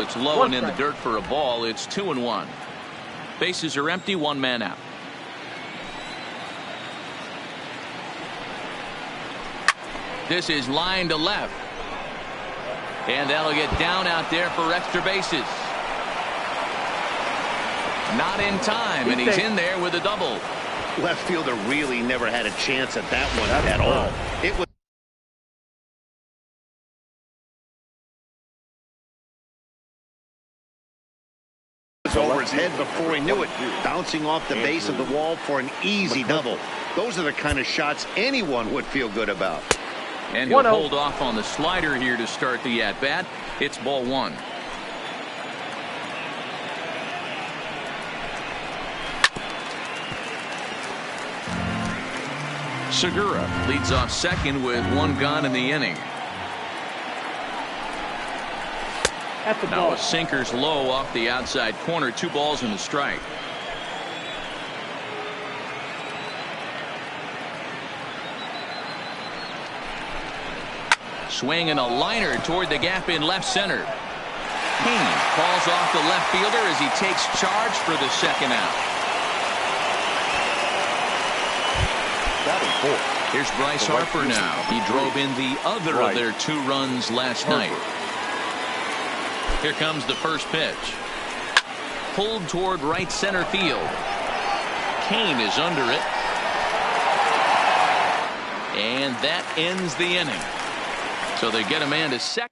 It's low and in the dirt for a ball. It's 2-1. Bases are empty, one man out. This is line to left. And that'll get down out there for extra bases. Not in time, and he's in there with a double. Left fielder really never had a chance at that one at all. It was over his head before he knew it, bouncing off the base of the wall for an easy double. Those are the kind of shots anyone would feel good about. And he'll hold off on the slider here to start the at-bat. It's ball one. Segura leads off second with one gone in the inning. Now a sinker's low off the outside corner. 2 balls and a strike. Swing and a liner toward the gap in left center. Kane calls off the left fielder as he takes charge for the second out. Here's Bryce Harper now. He drove in the other of their 2 runs last night. Here comes the first pitch. Pulled toward right center field. Kane is under it. And that ends the inning. So they get a man to second.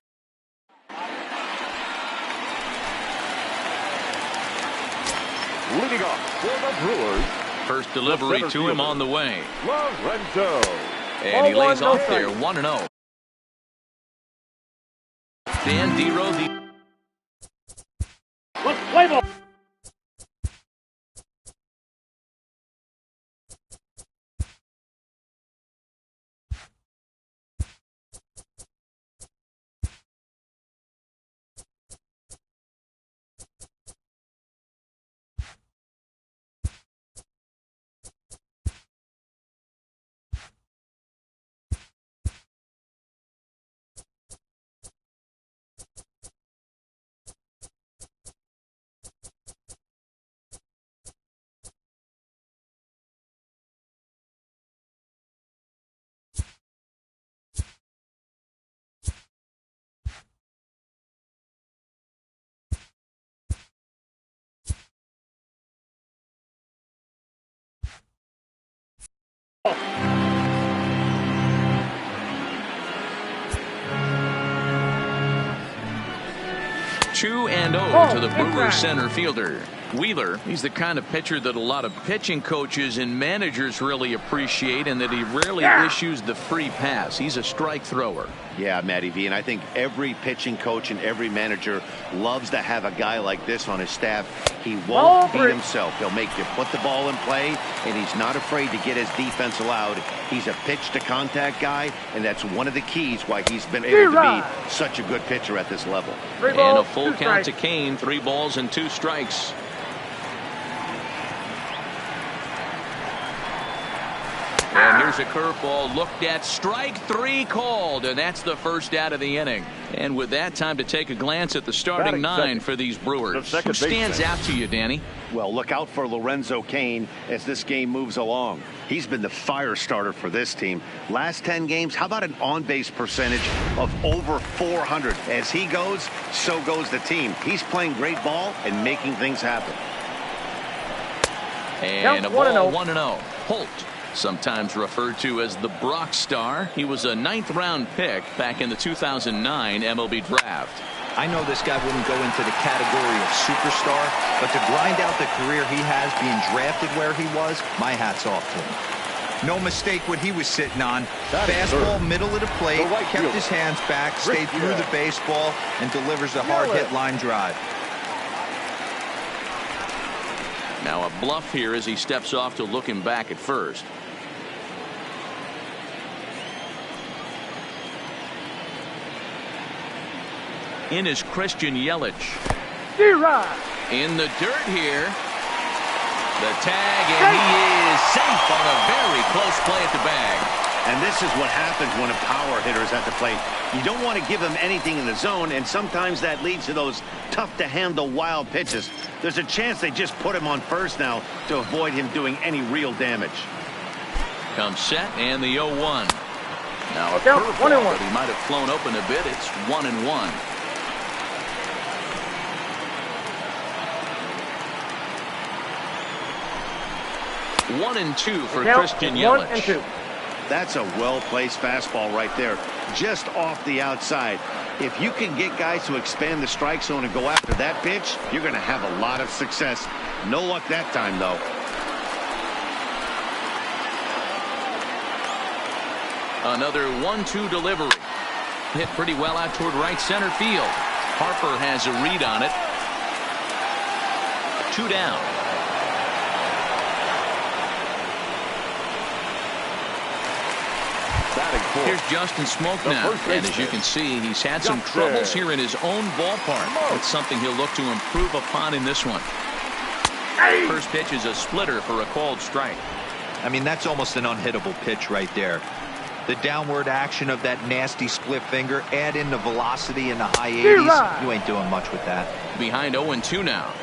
Leading off for the Brewers. First delivery to him on the way. Lorenzo. And he lays off there 1-0. Dan Dero, Let's play ball. Two and 0 to the Brewers center fielder. Wheeler, he's the kind of pitcher that a lot of pitching coaches and managers really appreciate, and that he rarely issues the free pass. He's a strike thrower. Yeah, Matty V, and I think every pitching coach and every manager loves to have a guy like this on his staff. He won't beat himself. He'll make you put the ball in play, and he's not afraid to get his defense allowed. He's a pitch-to-contact guy, and that's one of the keys why he's been able to be such a good pitcher at this level. And a full count to Kane. 3 balls and 2 strikes. And here's a curveball looked at. Strike 3 called, and that's the first out of the inning. And with that, time to take a glance at the starting 9 for these Brewers. Who stands out to you, Danny? Well, look out for Lorenzo Kane as this game moves along. He's been the fire starter for this team. Last 10 games, how about an on-base percentage of over 400? As he goes, so goes the team. He's playing great ball and making things happen. And a ball 1-0. Holt, sometimes referred to as the Brock Star. He was a 9th-round pick back in the 2009 MLB draft. I know this guy wouldn't go into the category of superstar, but to grind out the career he has being drafted where he was, my hat's off to him. No mistake what he was sitting on. Fastball, middle of the plate, kept his hands back, stayed through the baseball, and delivers a hard-hit line drive. Now a bluff here as he steps off to look him back at first. In is Christian Yelich. In the dirt here. The tag, and he is safe on a very close play at the bag. And this is what happens when a power hitter is at the plate. You don't want to give him anything in the zone, and sometimes that leads to those tough-to-handle wild pitches. There's a chance they just put him on first now to avoid him doing any real damage. Comes set, and the 0-1. Now a curveball, but he might have flown open a bit. It's 1-1. 1-2 for Christian Yelich. That's a well-placed fastball right there, just off the outside. If you can get guys to expand the strike zone and go after that pitch, you're going to have a lot of success. No luck that time, though. Another 1-2 delivery. Hit pretty well out toward right center field. Harper has a read on it. 2 down. Here's Justin Smoke now, and as you can see, he's had some troubles here in his own ballpark. It's something he'll look to improve upon in this one. First pitch is a splitter for a called strike. I mean, that's almost an unhittable pitch right there. The downward action of that nasty split finger, add in the velocity in the high 80s, you ain't doing much with that. Behind 0-2 now.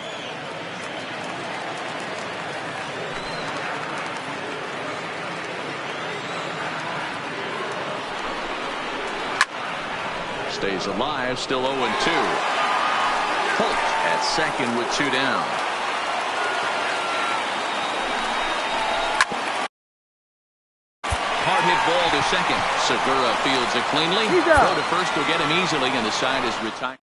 Stays alive, still 0-2. Holt at second with 2 down. Hard hit ball to second. Segura fields it cleanly. Throw to first will get him easily, and the side is retired.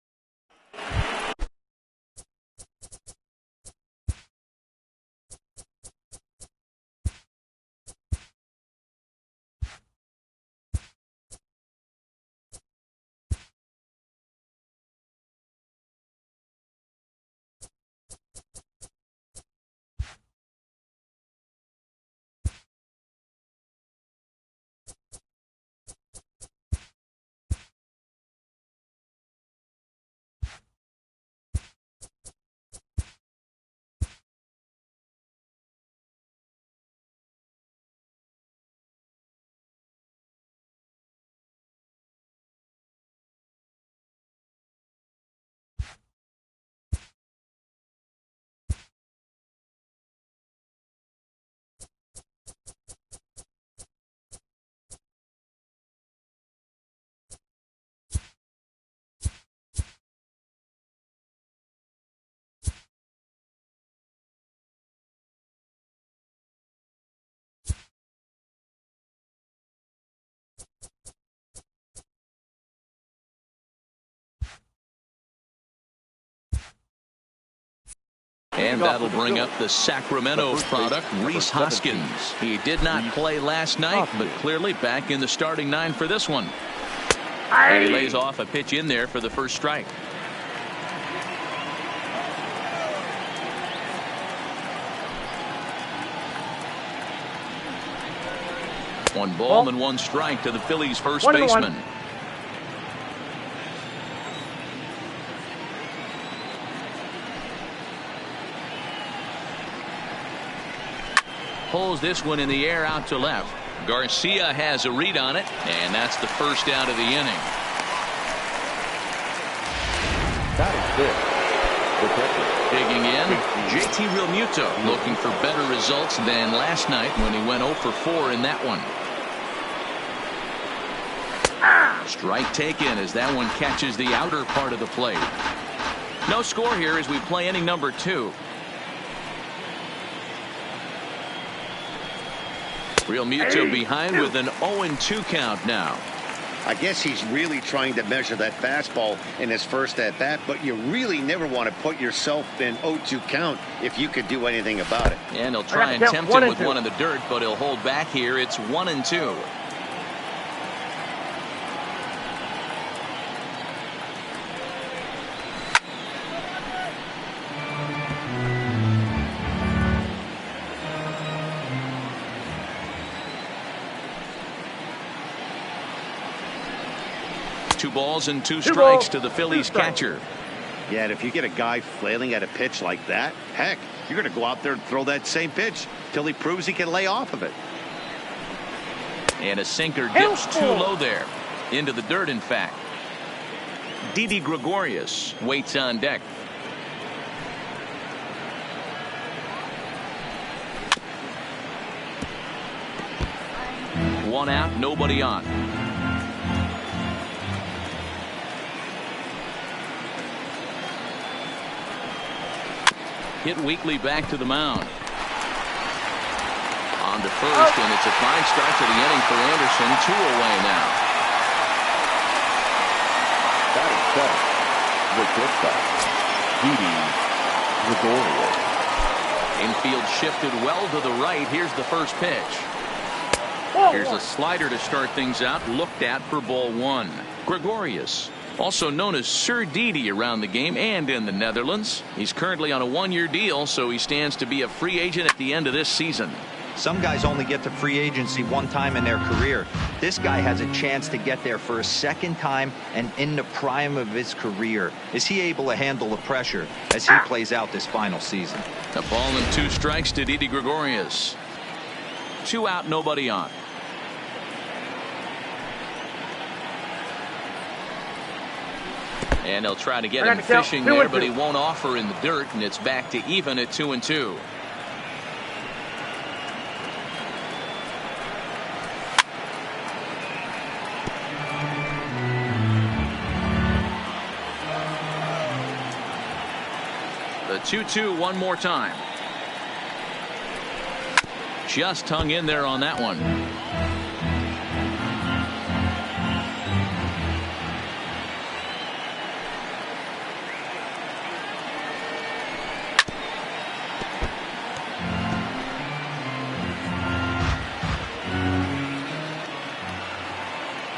And that'll bring up the Sacramento product, Rhys Hoskins. He did not play last night, but clearly back in the starting 9 for this one. And he lays off a pitch in there for the first strike. One ball and 1 strike to the Phillies first baseman. Pulls this one in the air out to left. Garcia has a read on it, and that's the first out of the inning. That is good. Digging in, JT Realmuto looking for better results than last night when he went 0 for 4 in that one. Strike taken as that one catches the outer part of the plate. No score here as we play inning number 2. Realmuto behind with an 0-2 count now. I guess he's really trying to measure that fastball in his first at-bat, but you really never want to put yourself in 0-2 count if you could do anything about it. And he'll try and tempt him with one in the dirt, but he'll hold back here. It's 1-2. Two balls and two strikes to the Phillies catcher. Yeah, and if you get a guy flailing at a pitch like that, heck, you're going to go out there and throw that same pitch till he proves he can lay off of it. And a sinker dips too low there. Into the dirt, in fact. Didi Gregorius waits on deck. One out, nobody on. Hit weakly back to the mound. On to first, and it's a fine start to the inning for Anderson. 2 away now. That is set. The pitchback. Didi Gregorius. Infield shifted well to the right. Here's the first pitch. Here's a slider to start things out. Looked at for ball 1. Gregorius, also known as Sir Didi around the game and in the Netherlands. He's currently on a 1-year deal, so he stands to be a free agent at the end of this season. Some guys only get to free agency one time in their career. This guy has a chance to get there for a second time and in the prime of his career. Is he able to handle the pressure as he plays out this final season? A ball and 2 strikes to Didi Gregorius. 2 out, nobody on. And they'll try to get him fishing there, but he won't offer in the dirt, and it's back to even at 2-2. The 2-2 one more time. Just hung in there on that one.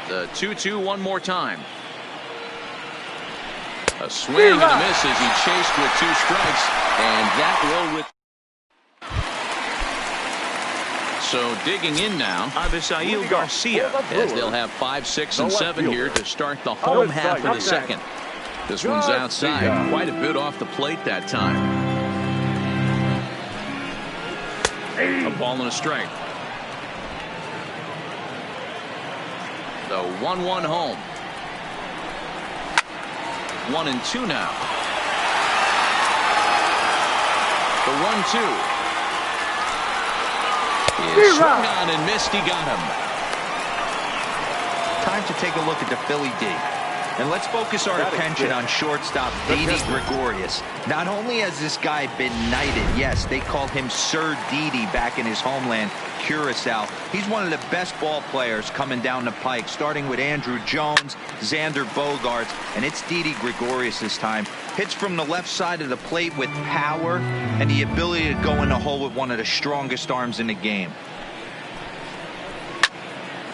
The 2-2 one more time. A swing and a miss as he chased with 2 strikes, and that will So digging in now, Avisail Garcia, as they'll have 5, 6, and 7 here to start the home half of the second. This one's outside, quite a bit off the plate that time. A ball and a strike. The 1-1 home. 1-2 now. The 1-2. Is swung on and missed. He got him. Time to take a look at the Philly D. And let's focus our attention on shortstop Didi Gregorius. Not only has this guy been knighted, yes, they called him Sir Didi back in his homeland, Curacao. He's one of the best ball players coming down the pike, starting with Andrew Jones, Xander Bogaerts, and it's Didi Gregorius this time. Hits from the left side of the plate with power and the ability to go in the hole with one of the strongest arms in the game.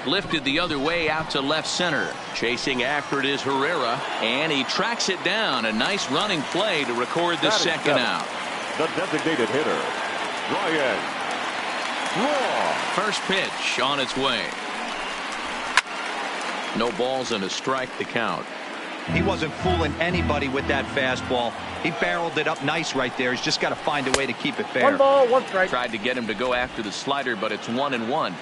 Lifted the other way out to left center. Chasing after it is Herrera, and he tracks it down. A nice running play to record the second out. The designated hitter, Ryan Raw. First pitch on its way. No balls and a strike to count. He wasn't fooling anybody with that fastball. He barreled it up nice right there. He's just got to find a way to keep it fair. 1 ball, 1 strike. Tried to get him to go after the slider, but it's 1-1.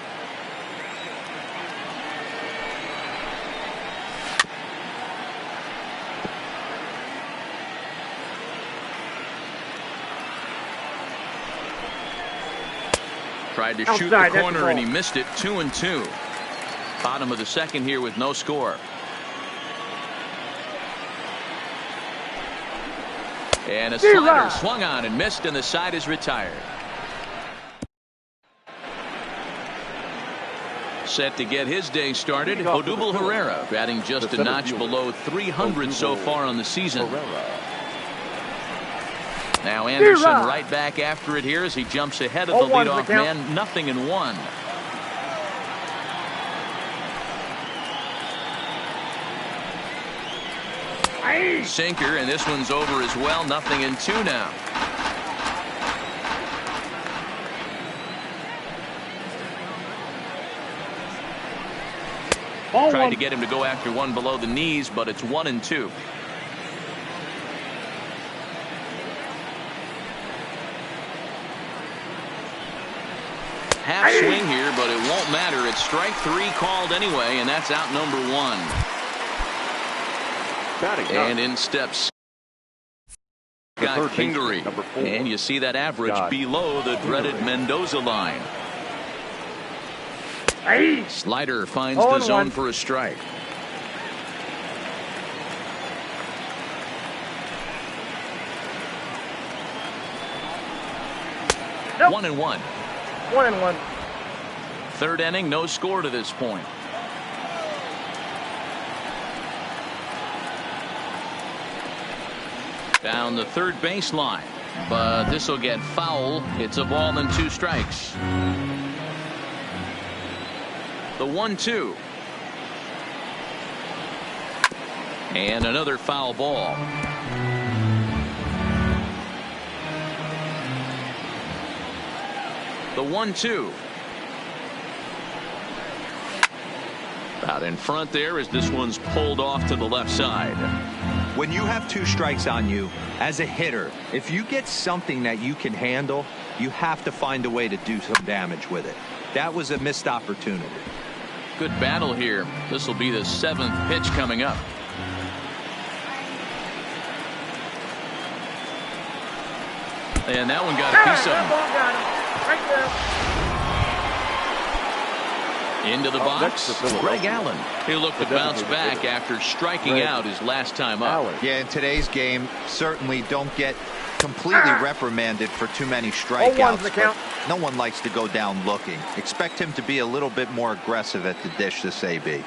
Tried to shoot the corner and he missed it. 2-2. Bottom of the second here with no score. And a slider swung on and missed, and the side is retired. Set to get his day started, Odubel Herrera, batting just a notch below 300 so far on the season. Now Anderson right back after it here as he jumps ahead of the leadoff man. 0-1. Sinker, and this one's over as well. 0-2 now. Tried to get him to go after one below the knees, but it's 1-2. half swing here, but it won't matter. It's strike 3 called anyway, and that's out number 1. And in steps Scott Kingery. And you see that average below the dreaded Mendoza line. Slider finds the zone for a strike. Nope. 1-1. 1-1. Third inning, no score to this point. Down the third baseline, but this will get foul. It's a ball and 2 strikes. The 1-2. And another foul ball. The 1-2. Out in front there as this one's pulled off to the left side. When you have 2 strikes on you, as a hitter, if you get something that you can handle, you have to find a way to do some damage with it. That was a missed opportunity. Good battle here. This will be the 7th pitch coming up. And that one got a piece of him. Got him. Right there. Into the box, Greg Allen. He'll look to bounce back after striking out his last time up. Yeah, in today's game, certainly don't get completely reprimanded for too many strikeouts. But no one likes to go down looking. Expect him to be a little bit more aggressive at the dish this AB.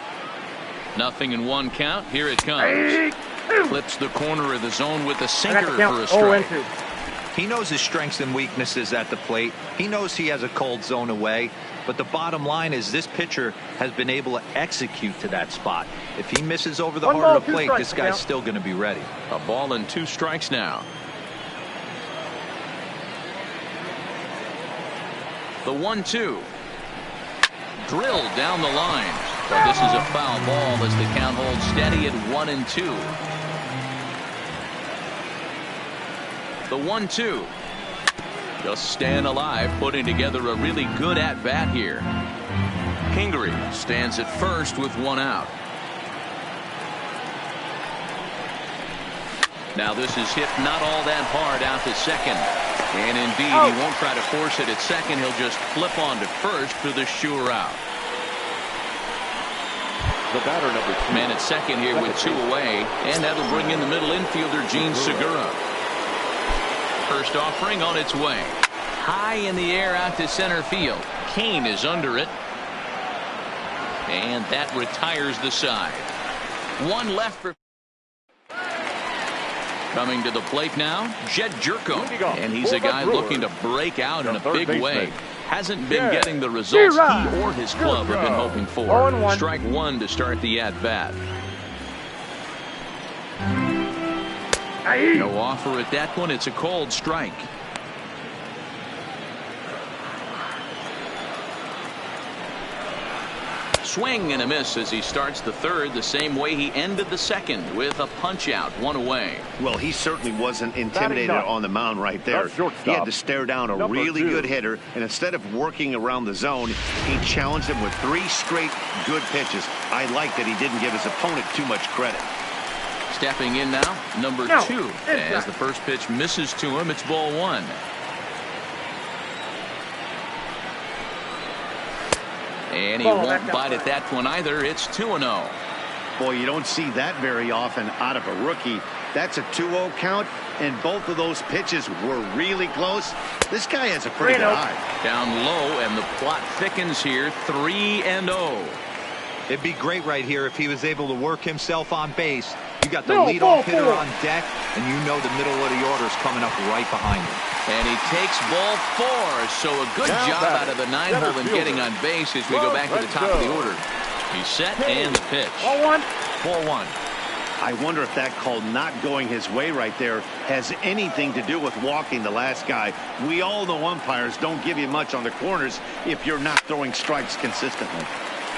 Nothing in 1 count. Here it comes. Clips the corner of the zone with a sinker for a strike. He knows his strengths and weaknesses at the plate. He knows he has a cold zone away. But the bottom line is this pitcher has been able to execute to that spot. If he misses over the heart of the plate, this guy's still going to be ready. A ball and 2 strikes now. The 1-2. Drilled down the line. But this is a foul ball as the count holds steady at 1-2. The 1-2. Just staying alive, putting together a really good at-bat here. Kingery stands at first with 1 out. Now this is hit not all that hard out to second. And indeed, he won't try to force it at second. He'll just flip on to first for the sure out. The batter number 2. Man at second here with 2 away. And that'll bring in the middle infielder, Gene Segura. First offering on its way. High in the air out to center field. Kane is under it. And that retires the side. 1 left for. Coming to the plate now, Jed Jerko. And he's a guy looking to break out in a big way. Hasn't been getting the results he or his club have been hoping for. Strike 1 to start the at-bat. No offer at that one. It's a cold strike. Swing and a miss as he starts the third the same way he ended the second with a punch out, 1 away. Well, he certainly wasn't intimidated on the mound right there. He had to stare down a really good hitter, and instead of working around the zone, he challenged him with 3 straight good pitches. I like that he didn't give his opponent too much credit. Stepping in now, number 2. As the first pitch misses to him, it's ball 1. And he won't bite at that one either. It's 2-0. Boy, you don't see that very often out of a rookie. That's a 2-0 count, and both of those pitches were really close. This guy has a pretty good eye. Down low, and the plot thickens here. 3-0. It'd be great right here if he was able to work himself on base. You got the leadoff hitter on deck, and you know the middle of the order is coming up right behind him. And he takes ball 4. So a good job out of the 9-hole in getting on base as we go back to the top of the order. He's set and the pitch. Ball 1. Ball 1. I wonder if that call not going his way right there has anything to do with walking the last guy. We all know umpires don't give you much on the corners if you're not throwing strikes consistently.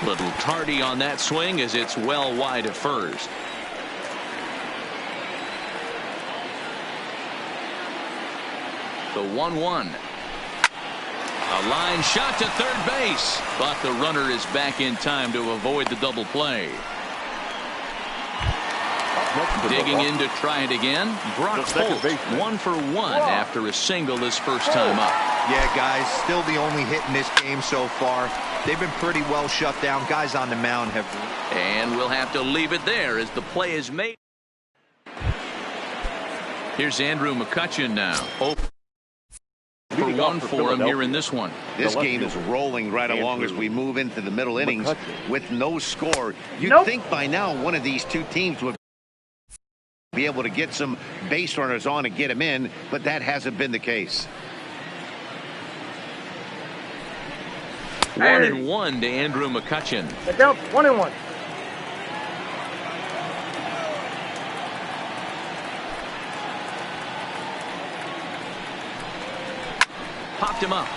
Little tardy on that swing as it's well wide of first. The 1-1. A line shot to third base, but the runner is back in time to avoid the double play. Digging in to try it again. Brock Holt, 1 for 1 after a single his first time up. Yeah, guys, still the only hit in this game so far. They've been pretty well shut down. Guys on the mound have. And we'll have to leave it there as the play is made. Here's Andrew McCutchen now. Oh, for 1 for him here in this one. This game is rolling right along as we move into the middle innings with no score. You'd think by now one of these two teams would be able to get some base runners on and get them in, but that hasn't been the case. 1-1 to Andrew McCutchen. It counts 1-1. Popped him up.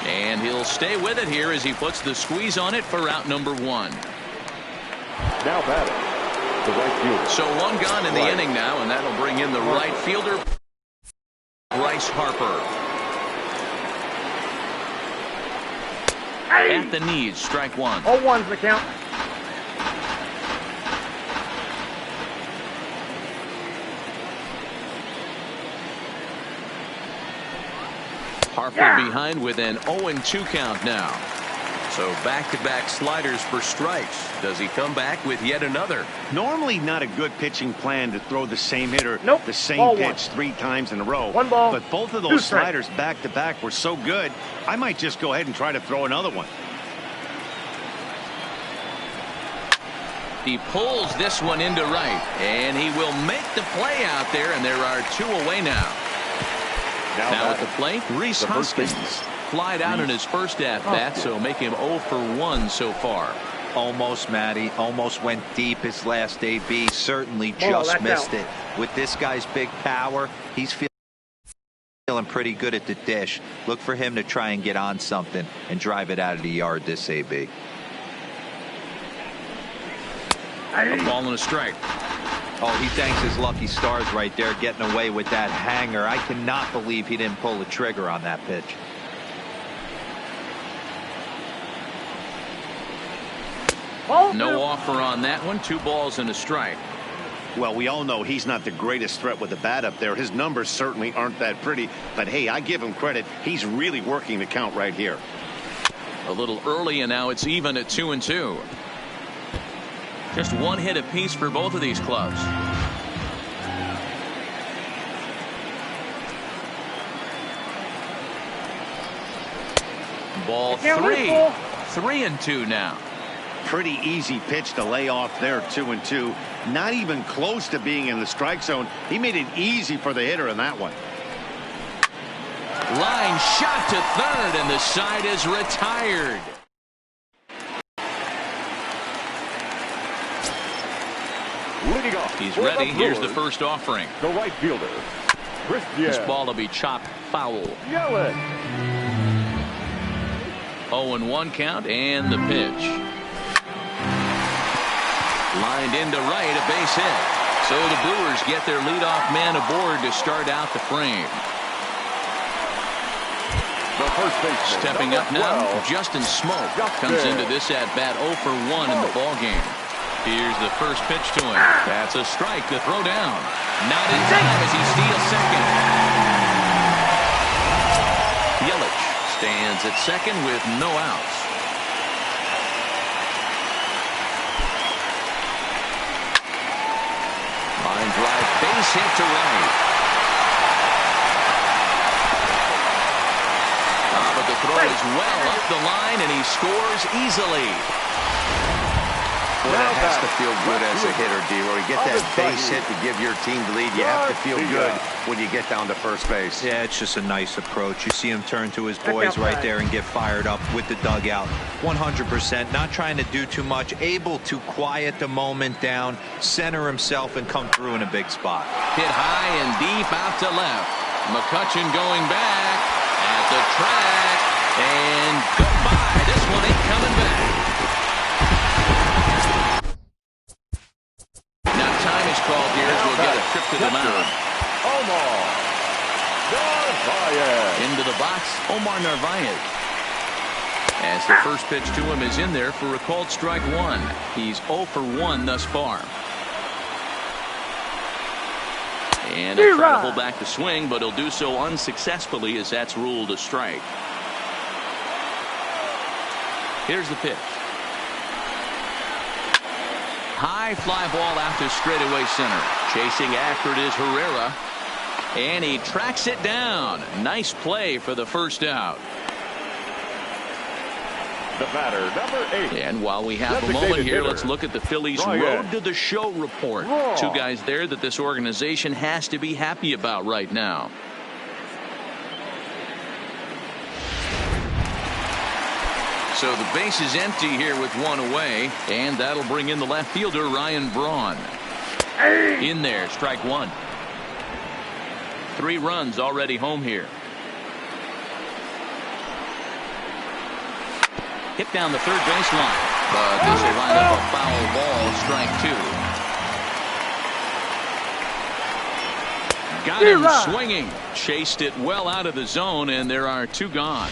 And he'll stay with it here as he puts the squeeze on it for out number 1. Now batting, the right fielder. So 1 gone in the inning now, and that'll bring in the right fielder, Bryce Harper. At the knees, strike 1. 0-1's the count. Harper behind with an 0-2 count now. So back-to-back sliders for strikes. Does he come back with yet another? Normally not a good pitching plan to throw the same hitter the same Ball pitch 3 times in a row. 1 ball, but both of 2 those strikes. sliders back-to-back were so good, I might just go ahead and try to throw another one. He pulls this one into right, and he will make the play out there, and there are 2 away now. Now at the plate, Reese Hoskins. Flied out in his first at-bat, so make him 0 for 1 so far. Almost, Matty. Almost went deep his last AB. Certainly just missed it. With this guy's big power, he's feeling pretty good at the dish. Look for him to try and get on something and drive it out of the yard this AB. A ball and a strike. Oh, he thanks his lucky stars right there getting away with that hanger. I cannot believe he didn't pull the trigger on that pitch. No offer on that one. 2 balls and a strike. Well, we all know he's not the greatest threat with the bat up there. His numbers certainly aren't that pretty. But, hey, I give him credit. He's really working the count right here. A little early, and now it's even at 2-2. Just 1 hit apiece for both of these clubs. Ball 3. 3-2 now. Pretty easy pitch to lay off there, 2-2. Not even close to being in the strike zone. He made it easy for the hitter in that one. Line shot to third, and the side is retired. Leading off. He's ready. Here's the first offering. The right fielder, This ball will be chopped foul. 0-1 count, and the pitch. Lined into right, a base hit. So the Brewers get their leadoff man aboard to start out the frame. The first baseman, Stepping up now, Justin Smoke comes into this at-bat 0 for 1 in the ballgame. Here's the first pitch to him. That's a strike to throw down. Not in time as he steals second. Yelich stands at second with no outs. Line drive, base hit to right. But the throw is well up the line, and he scores easily. Boy, that has to feel good as a hitter, D-Roy. You get that base hit to give your team the lead. You have to feel good when you get down to first base. Yeah, it's just a nice approach. You see him turn to his boys right there and get fired up with the dugout. 100%. Not trying to do too much. Able to quiet the moment down, center himself, and come through in a big spot. Hit high and deep out to left. McCutchen going back at the track. And goodbye. This one ain't coming back. Now time is called here as we'll get a trip to the mound. Narvaez. Into the box, Omar Narvaez. As the first pitch to him is in there for a called strike one. He's 0 for 1 thus far. And he'll try to hold back the swing, but he'll do so unsuccessfully as that's ruled a strike. Here's the pitch. High fly ball out to straightaway center. Chasing after it is Herrera. And he tracks it down. Nice play for the first out. The batter, number 8. And while we have a moment here, let's look at the Phillies road to the show report. Two guys there that this organization has to be happy about right now. So the base is empty here with one away, and that'll bring in the left fielder, Ryan Braun. In there, strike one. 3 runs already home here. Hit down the third baseline, but this will line up a foul ball, strike 2. Got him swinging. Chased it well out of the zone, and there are 2 gone.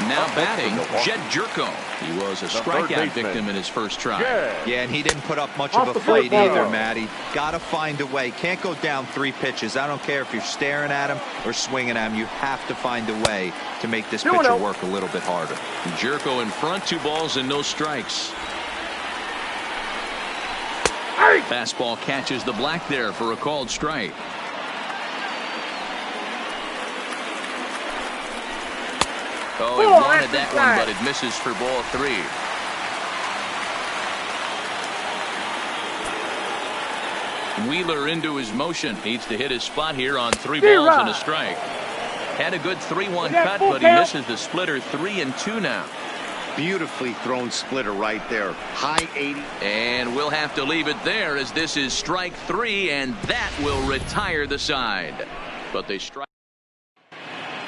Now batting, Jed Jerko. He was a strikeout victim in his first try. Yeah, and he didn't put up much of a fight either, Matty. Got to find a way. Can't go down 3 pitches. I don't care if you're staring at him or swinging at him. You have to find a way to make this pitcher work a little bit harder. Jerko in front, 2 balls and no strikes. Fastball catches the black there for a called strike. Oh, he wanted that one, but it misses for ball 3. Wheeler into his motion. Needs to hit his spot here on 3 balls and a strike. Had a good 3-1 cut, but he misses the splitter. 3-2 now. Beautifully thrown splitter right there. High 80. And we'll have to leave it there as this is strike 3, and that will retire the side. But they strike.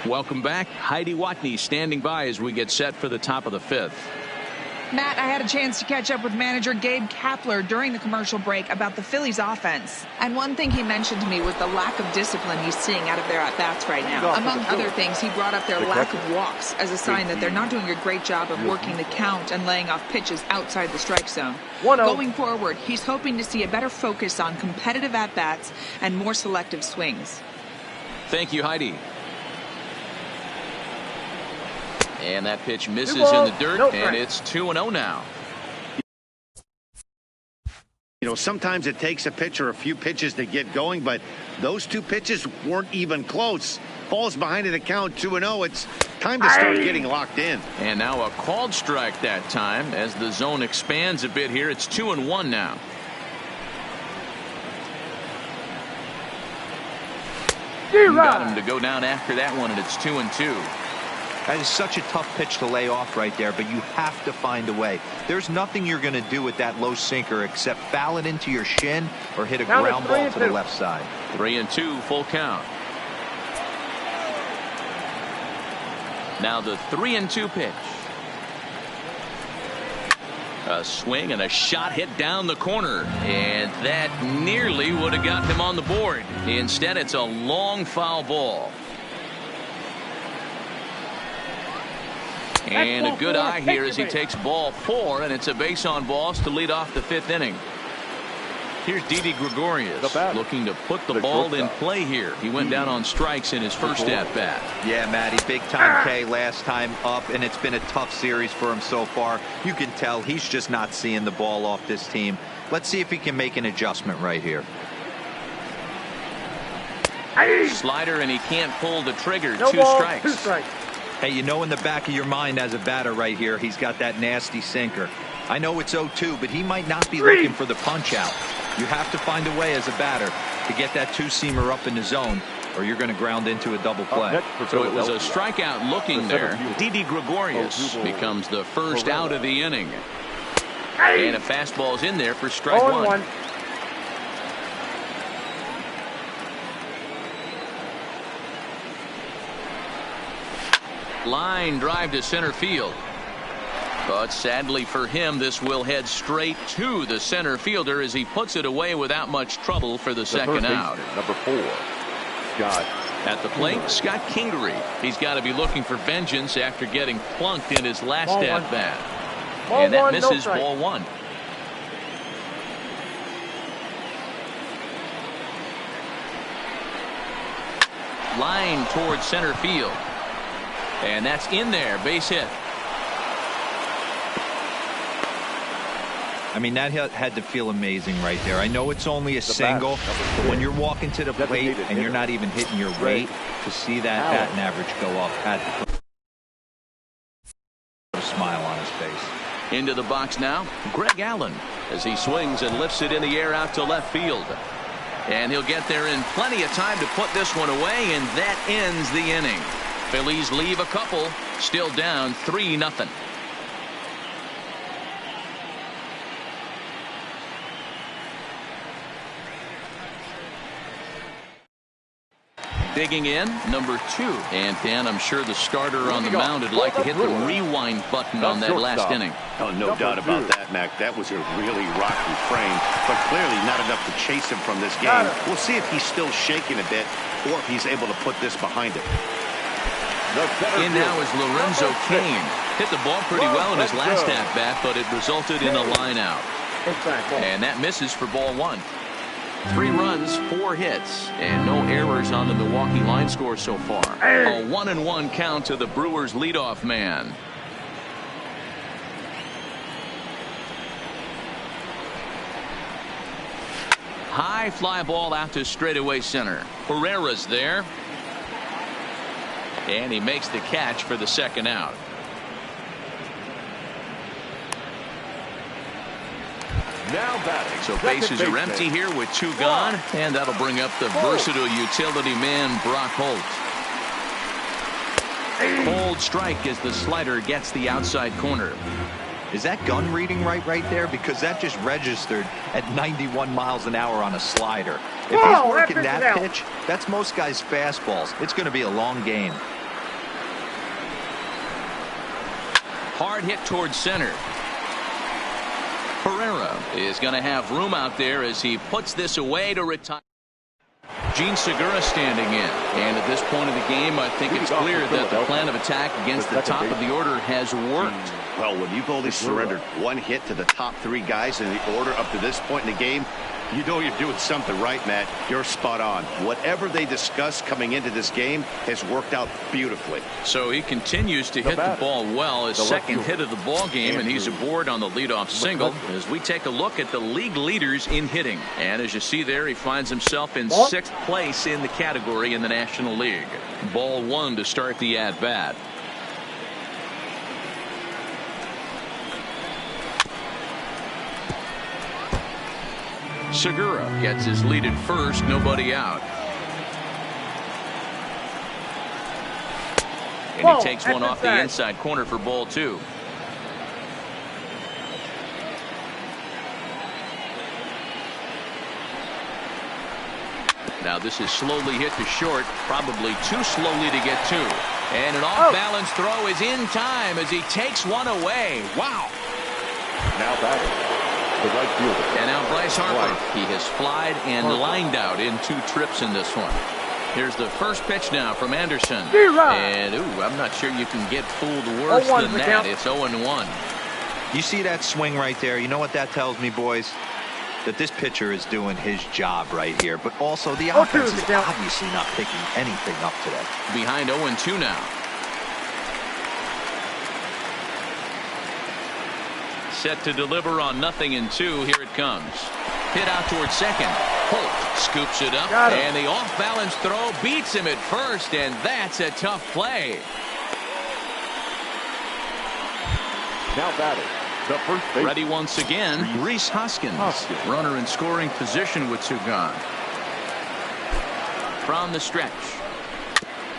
Welcome back. Heidi Watney standing by as we get set for the top of the 5th. Matt, I had a chance to catch up with manager Gabe Kapler during the commercial break about the Phillies offense. And one thing he mentioned to me was the lack of discipline he's seeing out of their at-bats right now. Among other things, he brought up their lack of walks as a sign that they're not doing a great job of working the count and laying off pitches outside the strike zone. Going forward, he's hoping to see a better focus on competitive at-bats and more selective swings. Thank you, Heidi. And that pitch misses in the dirt, and it's 2-0 now. You know, sometimes it takes a pitcher a few pitches to get going, but those 2 pitches weren't even close. Falls behind in the count, 2-0. It's time to start getting locked in. And now a called strike that time as the zone expands a bit here. It's 2-1 now. Got him to go down after that one, and it's 2-2. That is such a tough pitch to lay off right there, but you have to find a way. There's nothing you're going to do with that low sinker except foul it into your shin or hit a ground ball to the left side. 3-2, full count. Now the 3-2 pitch. A swing and a shot hit down the corner, and that nearly would have got him on the board. Instead, it's a long foul ball. And a good eye here as he takes ball 4, and it's a base on balls to lead off the 5th inning. Here's Didi Gregorius looking to put the ball in play here. He went down on strikes in his first at-bat. Yeah, Matty, big time K last time up, and it's been a tough series for him so far. You can tell he's just not seeing the ball off this team. Let's see if he can make an adjustment right here. Slider, and he can't pull the trigger. 2 strikes. Hey, you know in the back of your mind as a batter right here, he's got that nasty sinker. I know it's 0-2, but he might not be looking for the punch out. You have to find a way as a batter to get that 2-seamer up in the zone, or you're going to ground into a double play. So it was a strikeout looking there. Didi Gregorius becomes the first out of the inning. And a fastball's in there for strike 1. Line drive to center field. But sadly for him, this will head straight to the center fielder as he puts it away without much trouble for the second out. Number 4, Scott. At the plate, Scott Kingery. He's got to be looking for vengeance after getting plunked in his last at-bat. And that misses ball 1. Line towards center field. And that's in there. Base hit. I mean, that had to feel amazing right there. I know it's only a single, but when you're walking to the plate and you're not even hitting your weight, to see that batting average go up had to put a smile on his face. Into the box now, Greg Allen, as he swings and lifts it in the air out to left field. And he'll get there in plenty of time to put this one away, and that ends the inning. Phillies leave a couple, still down 3-0. Digging in, number 2. And Dan, I'm sure the starter on the mound would like to hit the rewind button on that last inning. Oh, no doubt about that, Mac. That was a really rocky frame, but clearly not enough to chase him from this game. We'll see if he's still shaking a bit or if he's able to put this behind him. In now is Lorenzo Cain. Hit the ball pretty well in his last at-bat, but it resulted in a line out. And that misses for ball 1. 3 runs, 4 hits, and no errors on the Milwaukee line score so far. A 1-1 count to the Brewers leadoff man. High fly ball out to straightaway center. Herrera's there. And he makes the catch for the second out. Now batting. So bases are empty here with 2 gone, and that'll bring up the versatile utility man Brock Holt. Cold strike as the slider gets the outside corner. Is that gun reading right there? Because that just registered at 91 miles an hour on a slider. If he's working that pitch, that's most guys' fastballs. It's going to be a long game. Hard hit towards center. Herrera is going to have room out there as he puts this away to retire. Gene Segura standing in, and at this point of the game, I think it's clear that the plan of attack against the top of the order has worked. Well, when you've only surrendered 1 hit to the top 3 guys in the order up to this point in the game, you know you're doing something right, Matt. You're spot on. Whatever they discussed coming into this game has worked out beautifully. So he continues to hit the ball well. His second hit of the ball game, and he's aboard on the leadoff single as we take a look at the league leaders in hitting. And as you see there, he finds himself in 6th place in the category in the National League. Ball 1 to start the at-bat. Segura gets his lead at first, nobody out. And he takes one off the inside corner for ball 2. Now this is slowly hit to short, probably too slowly to get to. And an off-balance throw is in time as he takes one away. Wow. Now batting. The right fielder. And now Bryce Harper. He has flied and lined out in 2 trips in this one. Here's the first pitch now from Anderson. And, I'm not sure you can get fooled worse than that. It's 0-1. You see that swing right there? You know what that tells me, boys? That this pitcher is doing his job right here. But also the offense is obviously not picking anything up today. Behind 0-2 now. Set to deliver on 0-2. Here it comes. Hit out towards second. Holt scoops it up, and the off-balance throw beats him at first, and that's a tough play. Now batting. The first base. Ready once again, Rhys Hoskins. Runner in scoring position with 2 gone. From the stretch.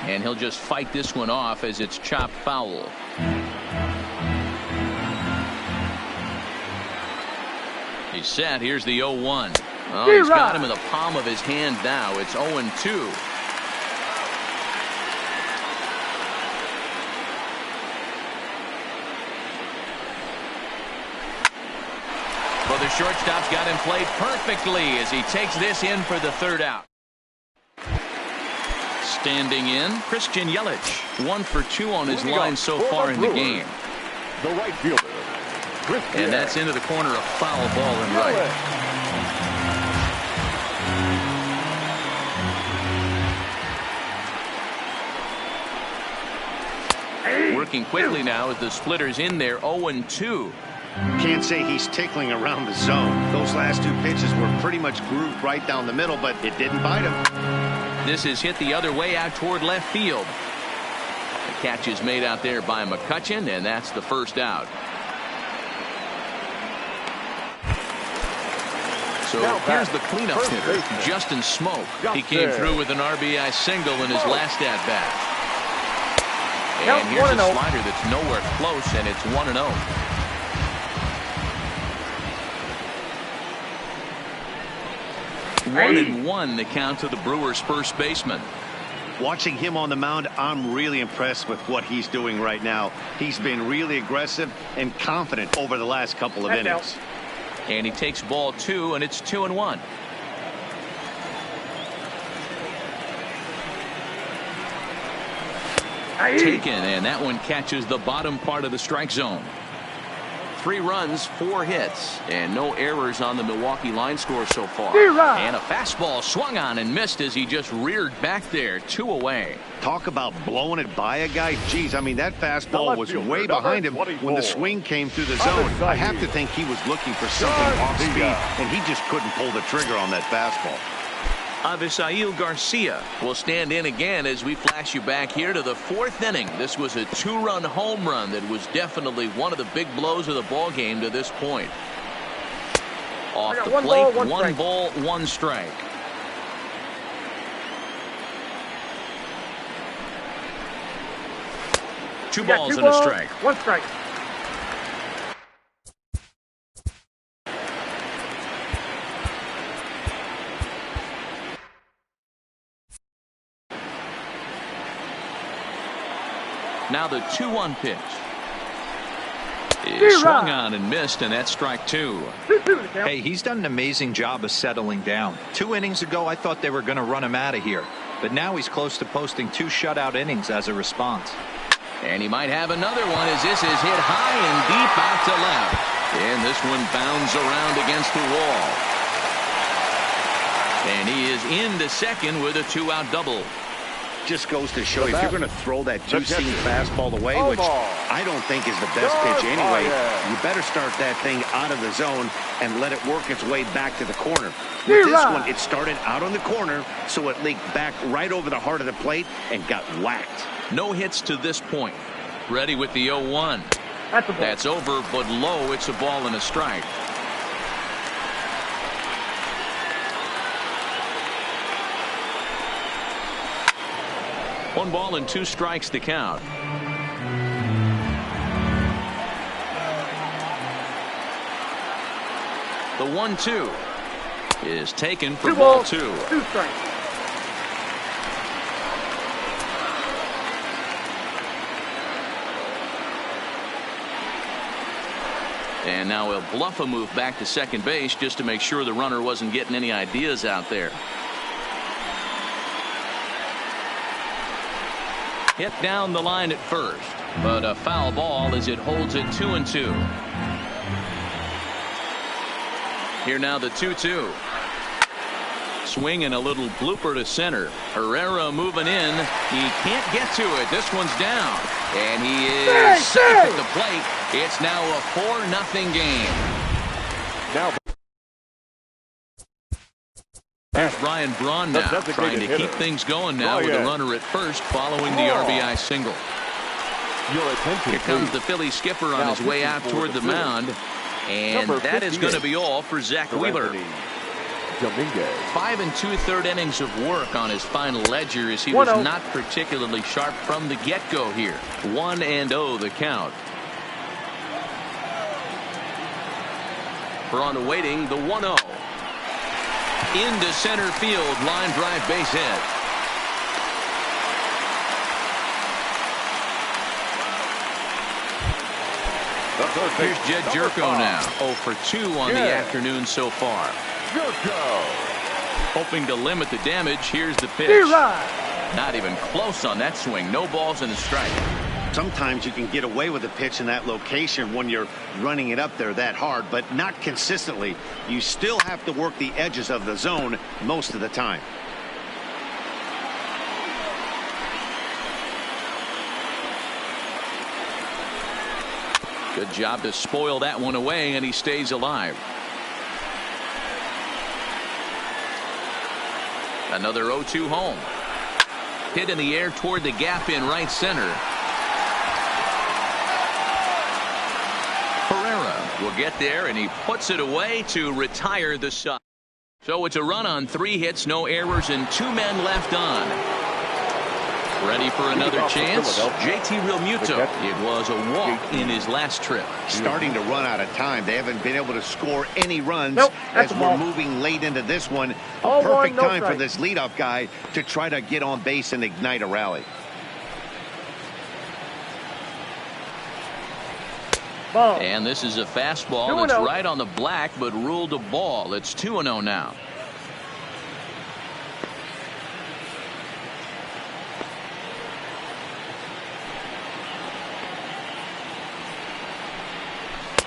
And he'll just fight this one off as it's chopped foul. He's set. Here's the 0-1. Oh, he's got him in the palm of his hand now. It's 0-2. shortstop's got him played perfectly as he takes this in for the third out. Standing in, Christian Yelich. 1 for 2 on his line so far in the game. The right fielder. And that's into the corner, a foul ball in right. Working quickly now as the splitter's in there, 0-2. Can't say he's tickling around the zone. Those last 2 pitches were pretty much grooved right down the middle, but it didn't bite him. This is hit the other way out toward left field. The catch is made out there by McCutchen, and that's the first out. So here's the cleanup hitter, Justin Smoke. He came through with an RBI single in his last at-bat. And here's a slider that's nowhere close, and it's 1-0. Hey. 1-1 the count to the Brewers' first baseman. Watching him on the mound, I'm really impressed with what he's doing right now. He's been really aggressive and confident over the last couple of innings. And he takes ball 2, and it's 2-1. Taken, and that one catches the bottom part of the strike zone. 3 runs, 4 hits, and no errors on the Milwaukee line score so far. And a fastball swung on and missed as he just reared back there, 2 away. Talk about blowing it by a guy. Geez, I mean, that fastball was way behind him when the swing came through the zone. I have to think he was looking for something off speed, and he just couldn't pull the trigger on that fastball. Avisail Garcia will stand in again as we flash you back here to the 4th inning. This was a 2-run home run that was definitely one of the big blows of the ball game to this point. Off the plate, 1 ball, 1 strike. Two balls and a strike. 1 strike. Now the 2-1 pitch is swung on and missed, and that's strike 2. Hey, he's done an amazing job of settling down. 2 innings ago, I thought they were going to run him out of here, but now he's close to posting 2 shutout innings as a response. And he might have another one as this is hit high and deep out to left, and this one bounds around against the wall. And he is into second with a 2-out double. Just goes to show you, if you're going to throw that 2-seam fastball away, which I don't think is the best pitch anyway, you better start that thing out of the zone and let it work its way back to the corner. With this one, it started out on the corner, so it leaked back right over the heart of the plate and got whacked. No hits to this point. Ready with the 0-1. That's over, but low. It's a ball and a strike. One ball and 2 strikes to count. The 1-2 is taken for ball 2. 2 strikes. And now he'll bluff a move back to second base just to make sure the runner wasn't getting any ideas out there. Hit down the line at first, but a foul ball as it holds it 2-2. Here now the 2-2. Swing and a little blooper to center. Herrera moving in. He can't get to it. This one's down. And he is safe at the plate. It's now a 4-0 game. Now Ryan Braun now trying to keep things going now with a runner at first following the RBI single. Here comes the Phillies skipper on his way out toward the mound. And that is going to be all for Zach Wheeler. 5 2/3 innings of work on his final ledger as he was not particularly sharp from the get-go here. 1-0 the count. Braun waiting the 1-0. Into center field, line drive base hit. Here's Jed Jerko now. 0 for 2 on the afternoon so far. Hoping to limit the damage. Here's the pitch. Not even close on that swing. No balls and a strike. Sometimes you can get away with a pitch in that location when you're running it up there that hard, but not consistently. You still have to work the edges of the zone most of the time. Good job to spoil that one away, and he stays alive. Another 0-2 home. Hit in the air toward the gap in right center. Herrera will get there, and he puts it away to retire the side. So it's a run on 3 hits, no errors, and 2 men left on. Ready for another chance? JT Realmuto. It was a walk in his last trip. Starting to run out of time. They haven't been able to score any runs That's as we're moving late into this one. A perfect time for this leadoff guy to try to get on base and ignite a rally. And this is a fastball that's right on the black, but ruled a ball. It's 2-0 now.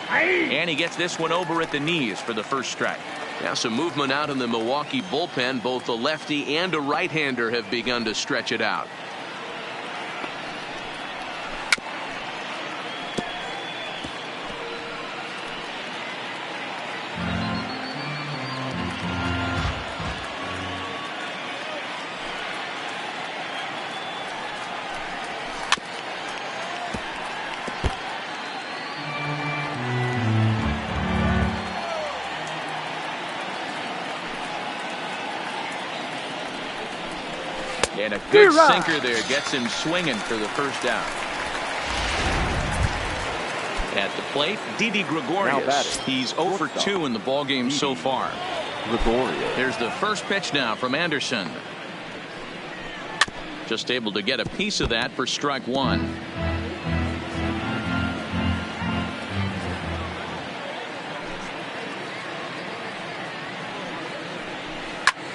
And he gets this one over at the knees for the first strike. Now some movement out in the Milwaukee bullpen. Both a lefty and a right-hander have begun to stretch it out. And a good sinker there gets him swinging for the first down. At the plate, Didi Gregorius. He's 0 for 2 in the ballgame so far. Here's the first pitch now from Anderson. Just able to get a piece of that for strike 1.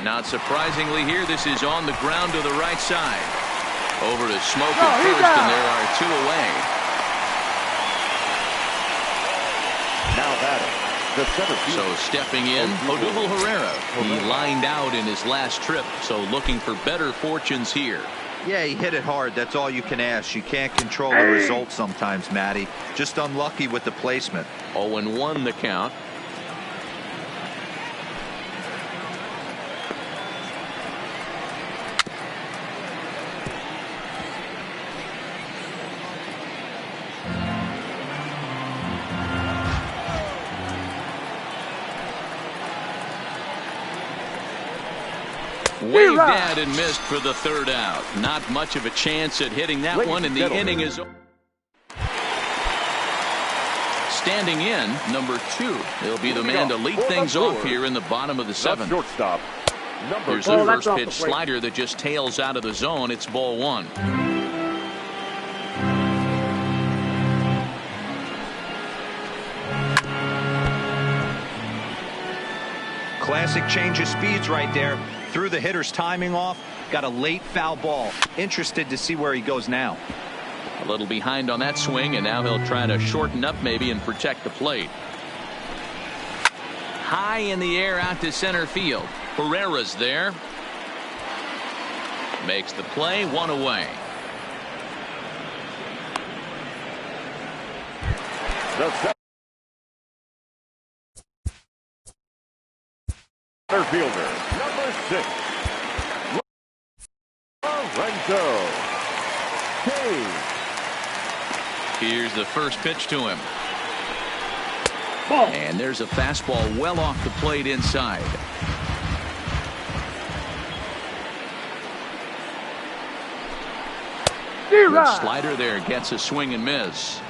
Not surprisingly here, this is on the ground to the right side. Over to Smoke at first, and there are 2 away. Now batting, the center field. So stepping in, Odubel Herrera. He lined out in his last trip, so looking for better fortunes here. Yeah, he hit it hard. That's all you can ask. You can't control the result sometimes, Matty. Just unlucky with the placement. 0-1 the count. Waved at and missed for the 3rd out. Not much of a chance at hitting that one, and the inning is over. Standing in, number 2. He'll be the man to lead things off here in the bottom of the 7th. Shortstop. Here's the first pitch slider that just tails out of the zone. It's ball 1. Classic change of speeds right there. Threw the hitter's timing off. Got a late foul ball. Interested to see where he goes now. A little behind on that swing, and now he'll try to shorten up maybe and protect the plate. High in the air out to center field. Herrera's there. Makes the play, 1 away. Center fielder, number 6. Lorenzo. Here's the first pitch to him. And there's a fastball well off the plate inside. Good slider there, gets a swing and miss.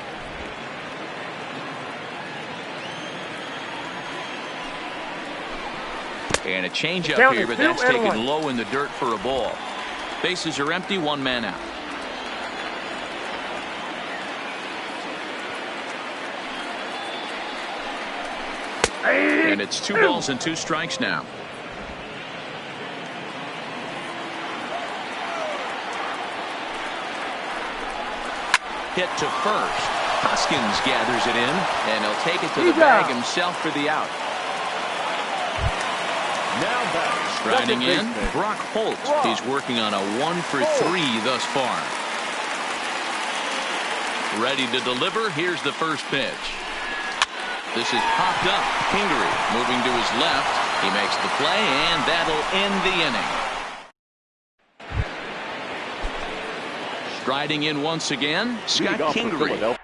And a changeup here, but that's taken low in the dirt for a ball. Bases are empty, 1 man out. And it's 2 balls and 2 strikes now. Hit to first. Hoskins gathers it in, and he'll take it to the bag himself for the out. Now back. Striding in, Brock Holt. He's working on a 1-for-3 thus far. Ready to deliver. Here's the first pitch. This is popped up. Kingery moving to his left. He makes the play, and that'll end the inning. Striding in once again, Scott Kingery.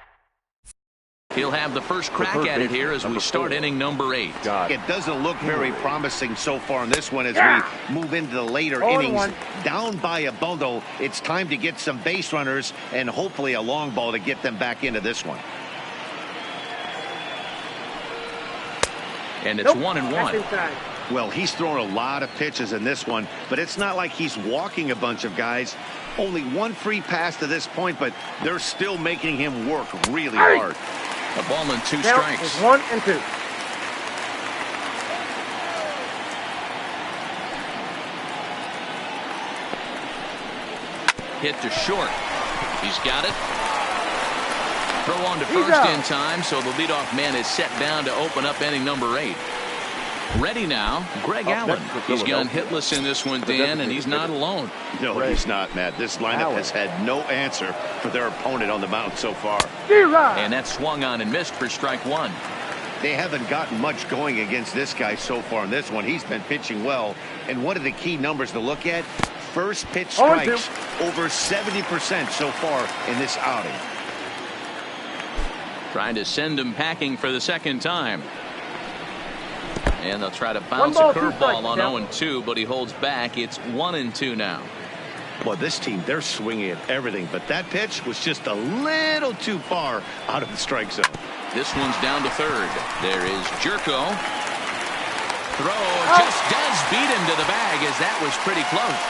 He'll have the first crack at it here as we start inning number 8. It doesn't look very promising so far in this one as we move into the later innings. Down by a bundle, it's time to get some base runners and hopefully a long ball to get them back into this one. And it's 1-1. Well, he's thrown a lot of pitches in this one, but it's not like he's walking a bunch of guys. Only 1 free pass to this point, but they're still making him work really hard. A ball and 2 strikes. It's 1-2. Hit to short. He's got it. Throw on to first in time, so the leadoff man is set down to open up inning number 8. Ready now, Greg Allen. He's gone hitless in this one, Dan, and he's not alone. No, he's not, Matt. This lineup has had no answer for their opponent on the mound so far. And that swung on and missed for strike 1. They haven't gotten much going against this guy so far in this one. He's been pitching well. And one of the key numbers to look at, first pitch strikes over 70% so far in this outing. Trying to send him packing for the second time. And they'll try to bounce a curveball on 0-2, but he holds back. It's 1-2 now. Well, this team, they're swinging at everything, but that pitch was just a little too far out of the strike zone. This one's down to third. There is Jerko. Throw just does beat him to the bag, as that was pretty close.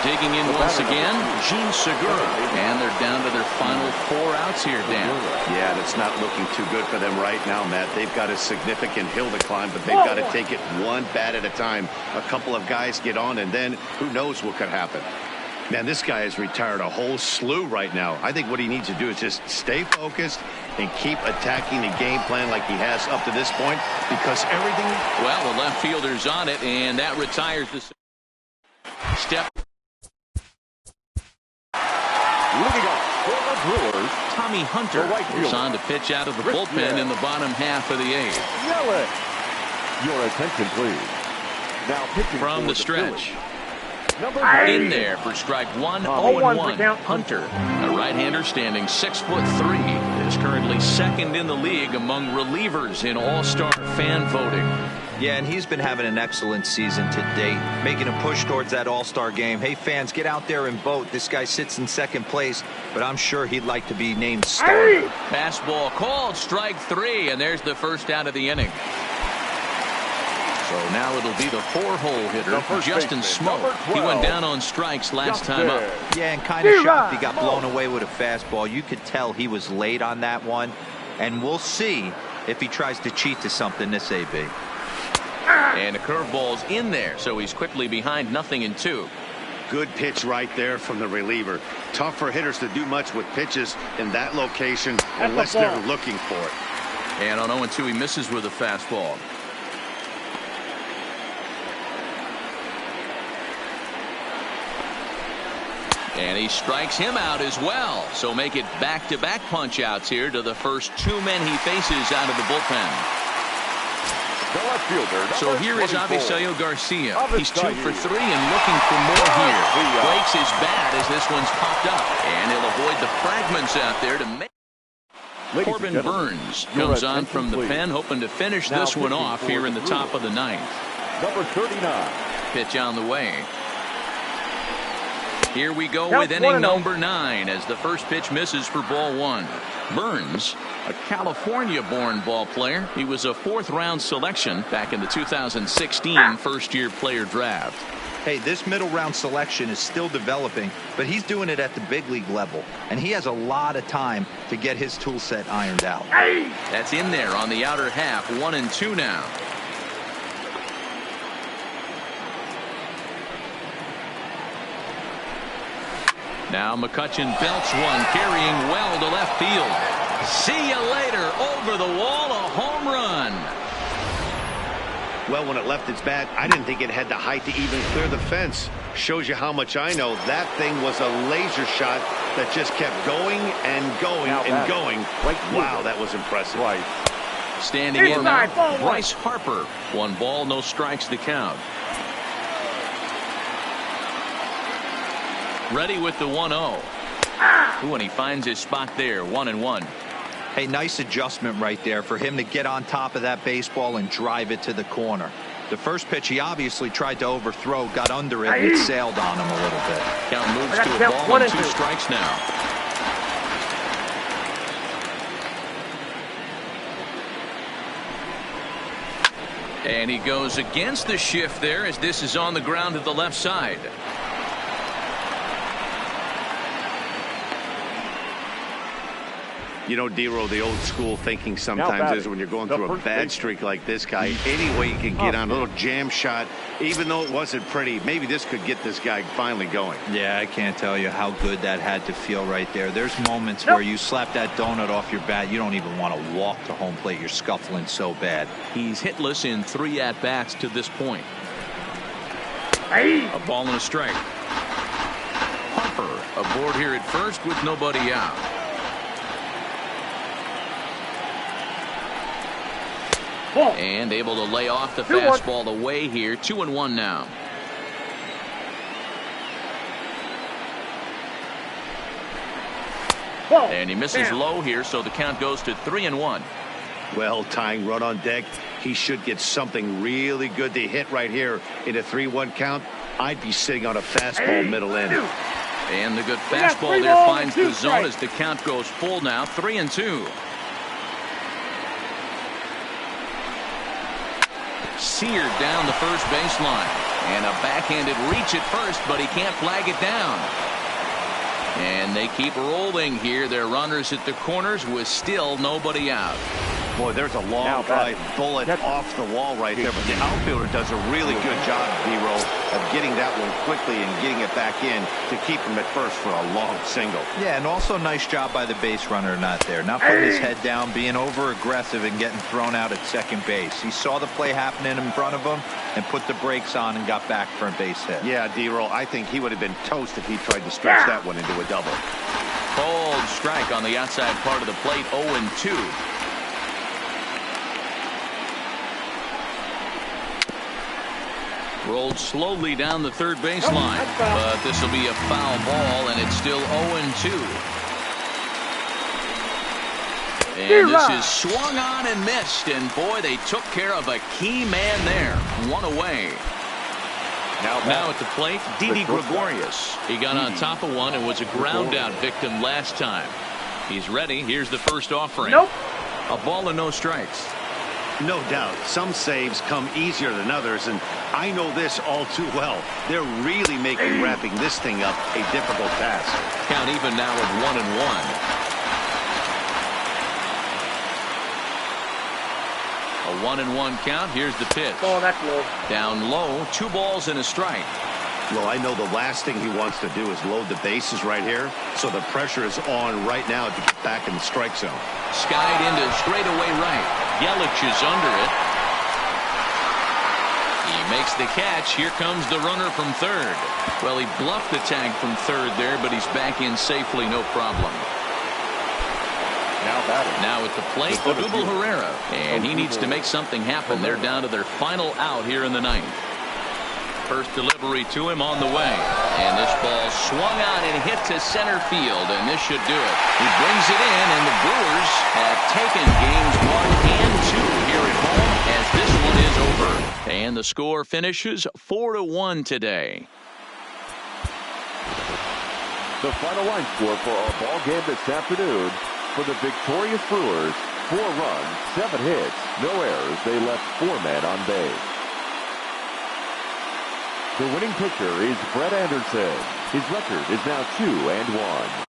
Digging in once again, Gene Segura. And they're down to their final 4 outs here, Dan. Yeah, that's not looking too good for them right now, Matt. They've got a significant hill to climb, but they've got to take it one bat at a time. A couple of guys get on, and then who knows what could happen. Man, this guy has retired a whole slew right now. I think what he needs to do is just stay focused and keep attacking the game plan like he has up to this point, because everything... Well, the left fielder's on it, and that retires the step. Leading off for the Brewers, Tommy Hunter is on to pitch out of the bullpen in the bottom half of the 8th. Your attention, please. Now pitching from the stretch. In there for strike 1, 0-1. Hunter, a right-hander standing 6'3", is currently second in the league among relievers in all-star fan voting. Yeah, and he's been having an excellent season to date, making a push towards that all-star game. Hey, fans, get out there and vote. This guy sits in second place, but I'm sure he'd like to be named starter. Fastball called, strike 3, and there's the first out of the inning. So now it'll be the 4-hole hitter, Justin Smoke. He went down on strikes last time up. Yeah, and kind of shocked he got blown away with a fastball. You could tell he was late on that one, and we'll see if he tries to cheat to something this AB. And a curveball's in there, so he's quickly behind 0-2. Good pitch right there from the reliever. Tough for hitters to do much with pitches in that location unless they're looking for it. And on 0-2, he misses with a fastball. And he strikes him out as well. So make it back-to-back punch-outs here to the first 2 men he faces out of the bullpen. So here is Avisaíl Garcia. He's 2 for 3 and looking for more here. Breaks his bat as this one's popped up. And he'll avoid the fragments out there to make. Corbin Burns comes on from the pen, hoping to finish this one off here in the top of the 9th. Number 39. Pitch on the way. Here we go with inning number 9 as the first pitch misses for ball 1. Burns, a California-born ball player. He was a 4th-round selection back in the 2016 first-year player draft. Hey, this middle round selection is still developing, but he's doing it at the big league level, and he has a lot of time to get his tool set ironed out. That's in there on the outer half. 1-2 now. Now McCutchen belts one, carrying well to left field. See you later. Over the wall, a home run. Well, when it left its bat, I didn't think it had the height to even clear the fence. Shows you how much I know. That thing was a laser shot that just kept going and going and going. Wow, that was impressive. Right. Standing in now, Bryce Harper. 1 ball, no strikes to count. Ready with the 1-0. Ooh, and he finds his spot there. 1-1. Hey, nice adjustment right there for him to get on top of that baseball and drive it to the corner. The first pitch he obviously tried to overthrow, got under it, and it sailed on him a little bit. Count moves to a ball and 2 strikes now. And he goes against the shift there as this is on the ground to the left side. You know, D-Row, the old school thinking sometimes is when you're going through a bad streak like this guy, any way you can get on a little jam shot, even though it wasn't pretty, maybe this could get this guy finally going. Yeah, I can't tell you how good that had to feel right there. There's moments where you slap that donut off your bat, you don't even want to walk to home plate. You're scuffling so bad. He's hitless in 3 at-bats to this point. A ball and a strike. Harper aboard here at first with nobody out. And able to lay off the fastball away here. 2-1 now. And he misses low here, so the count goes to 3-1. Well, tying run on deck. He should get something really good to hit right here in a 3-1 count. I'd be sitting on a fastball middle end. And the good fastball there finds the zone as the count goes full now. 3-2. Seared down the first baseline. And a backhanded reach at first, but he can't flag it down. And they keep rolling here. Their runners at the corners with still nobody out. Boy, there's a long drive bullet off the wall right there, but the outfielder does a really good job, D-Row, of getting that one quickly and getting it back in to keep him at first for a long single. Yeah, and also nice job by the base runner not there. Not putting his head down, being over-aggressive and getting thrown out at second base. He saw the play happening in front of him and put the brakes on and got back for a base hit. Yeah, D-Row, I think he would have been toast if he tried to stretch that one into a double. Cold strike on the outside part of the plate. 0-2. Rolled slowly down the third baseline, but this will be a foul ball, and it's still 0-2. And this is swung on and missed, and boy, they took care of a key man there. 1 away. Now at the plate, Didi Gregorius. He got on top of one and was a ground out victim last time. He's ready. Here's the first offering. A ball and no strikes. No doubt. Some saves come easier than others, and I know this all too well. They're really making wrapping this thing up a difficult task. Count even now at 1-1. A 1-1 count. Here's the pitch. Oh, that's low. Down low. 2 balls and a strike. Well, I know the last thing he wants to do is load the bases right here, so the pressure is on right now to get back in the strike zone. Skied into straightaway right. Yelich is under it. He makes the catch. Here comes the runner from third. Well, he bluffed the tag from third there, but he's back in safely, no problem. Now at the plate, Odubel Herrera. And he needs to make something happen. They're down to their final out here in the ninth. First delivery to him on the way. And this ball swung out and hit to center field, and this should do it. He brings it in, and the Brewers have taken games 1 and 2 here at home as this one is over. And the score finishes 4-1 today. The final line score for our ball game this afternoon: for the victorious Brewers, 4 runs, 7 hits, no errors. They left 4 men on base. The winning pitcher is Brett Anderson. His record is now 2-1.